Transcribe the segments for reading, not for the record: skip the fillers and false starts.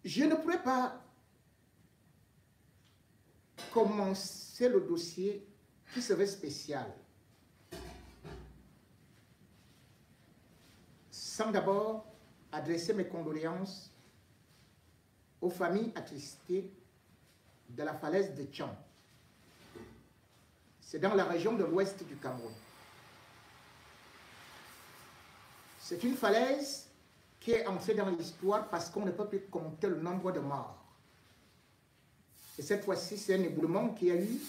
Je ne pourrais pas commencer le dossier qui serait spécial sans d'abord adresser mes condoléances aux familles attristées de la falaise de Tchang. C'est dans la région de l'ouest du Cameroun. C'est une falaise qui est entrée dans l'histoire parce qu'on ne peut plus compter le nombre de morts. Et cette fois-ci, c'est un éboulement qui a eu.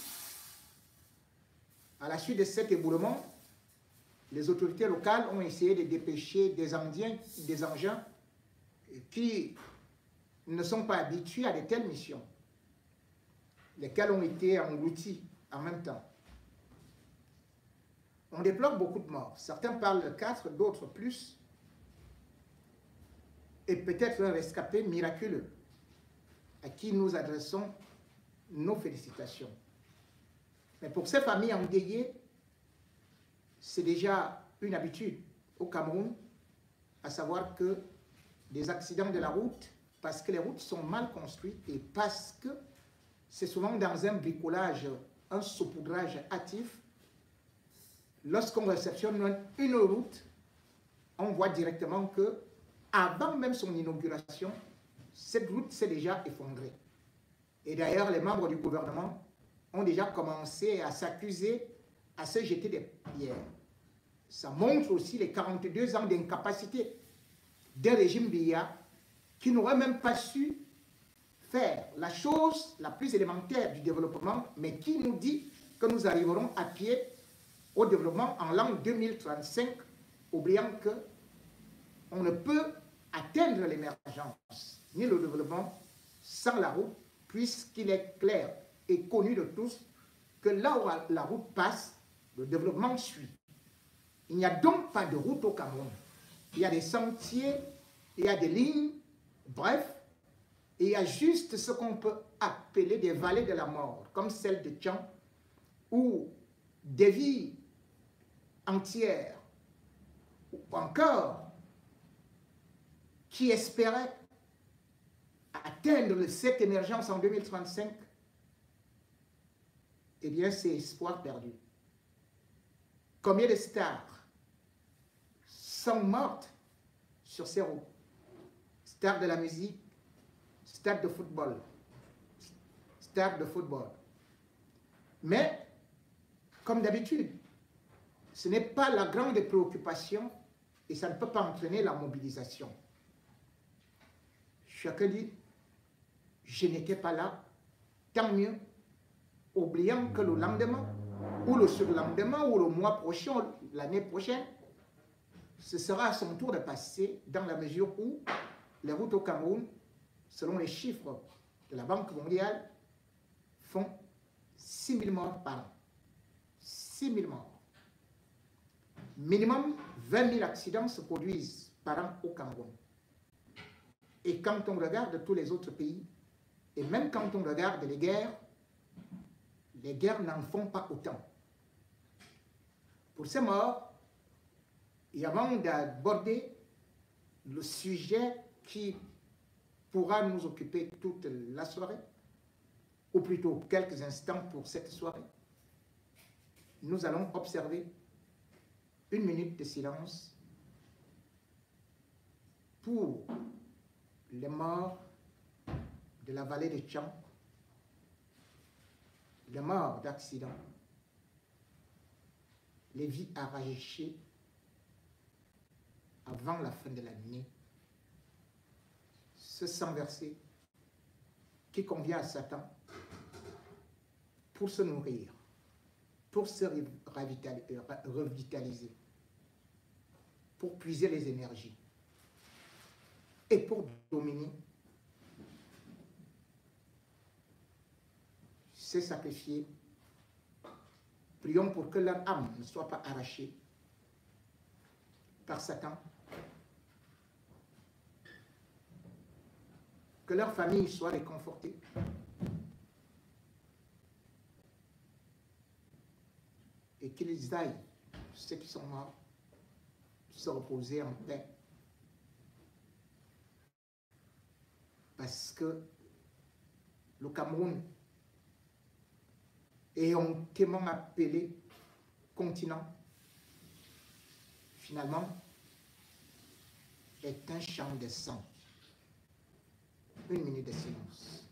À la suite de cet éboulement, les autorités locales ont essayé de dépêcher des engins qui ne sont pas habitués à de telles missions, lesquels ont été engloutis en même temps. On déplore beaucoup de morts. Certains parlent de 4, d'autres plus. Et peut-être un rescapé miraculeux à qui nous adressons nos félicitations. Mais pour ces familles endeuillées, c'est déjà une habitude au Cameroun, à savoir que des accidents de la route, parce que les routes sont mal construites et parce que c'est souvent dans un bricolage, un saupoudrage hâtif. Lorsqu'on réceptionne une route, on voit directement que, avant même son inauguration, cette route s'est déjà effondrée. Et d'ailleurs, les membres du gouvernement ont déjà commencé à s'accuser, à se jeter des pierres. Ça montre aussi les 42 ans d'incapacité d'un régime Biya qui n'aurait même pas su faire la chose la plus élémentaire du développement, mais qui nous dit que nous arriverons à pied au développement en l'an 2035, oubliant qu'on ne peut atteindre l'émergence ni le développement sans la route, puisqu'il est clair et connu de tous que là où la route passe, le développement suit. Il n'y a donc pas de route au Cameroun. Il y a des sentiers, il y a des lignes, bref, il y a juste ce qu'on peut appeler des vallées de la mort, comme celle de Tchang, où des vies entières, ou encore qui espéraient atteindre cette émergence en 2035, eh bien, c'est espoir perdu. Combien de stars sont mortes sur ces routes? Stars de la musique, stars de football, stars de football. Mais, comme d'habitude, ce n'est pas la grande préoccupation et ça ne peut pas entraîner la mobilisation. Chacun dit, je n'étais pas là, tant mieux, oubliant que le lendemain, ou le surlendemain, ou le mois prochain, l'année prochaine, ce sera à son tour de passer dans la mesure où les routes au Cameroun, selon les chiffres de la Banque mondiale, font 6 000 morts par an. 6 000 morts. Minimum 20 000 accidents se produisent par an au Cameroun. Et quand on regarde tous les autres pays, et même quand on regarde les guerres n'en font pas autant. Pour ces morts, et avant d'aborder le sujet qui pourra nous occuper toute la soirée, ou plutôt quelques instants pour cette soirée, nous allons observer une minute de silence pour les morts de la vallée de Tchang, les morts d'accidents, les vies arrachées avant la fin de l'année, ce sang versé qui convient à Satan pour se nourrir, pour se revitaliser, pour puiser les énergies et pour dominer, se sacrifier. Prions pour que leur âme ne soit pas arrachée par Satan, que leur famille soit réconfortée, et qu'ils aillent, ceux qui sont morts, se reposer en paix. Parce que le Cameroun est hontement appelé continent, finalement, est un champ de sang. Une minute de silence.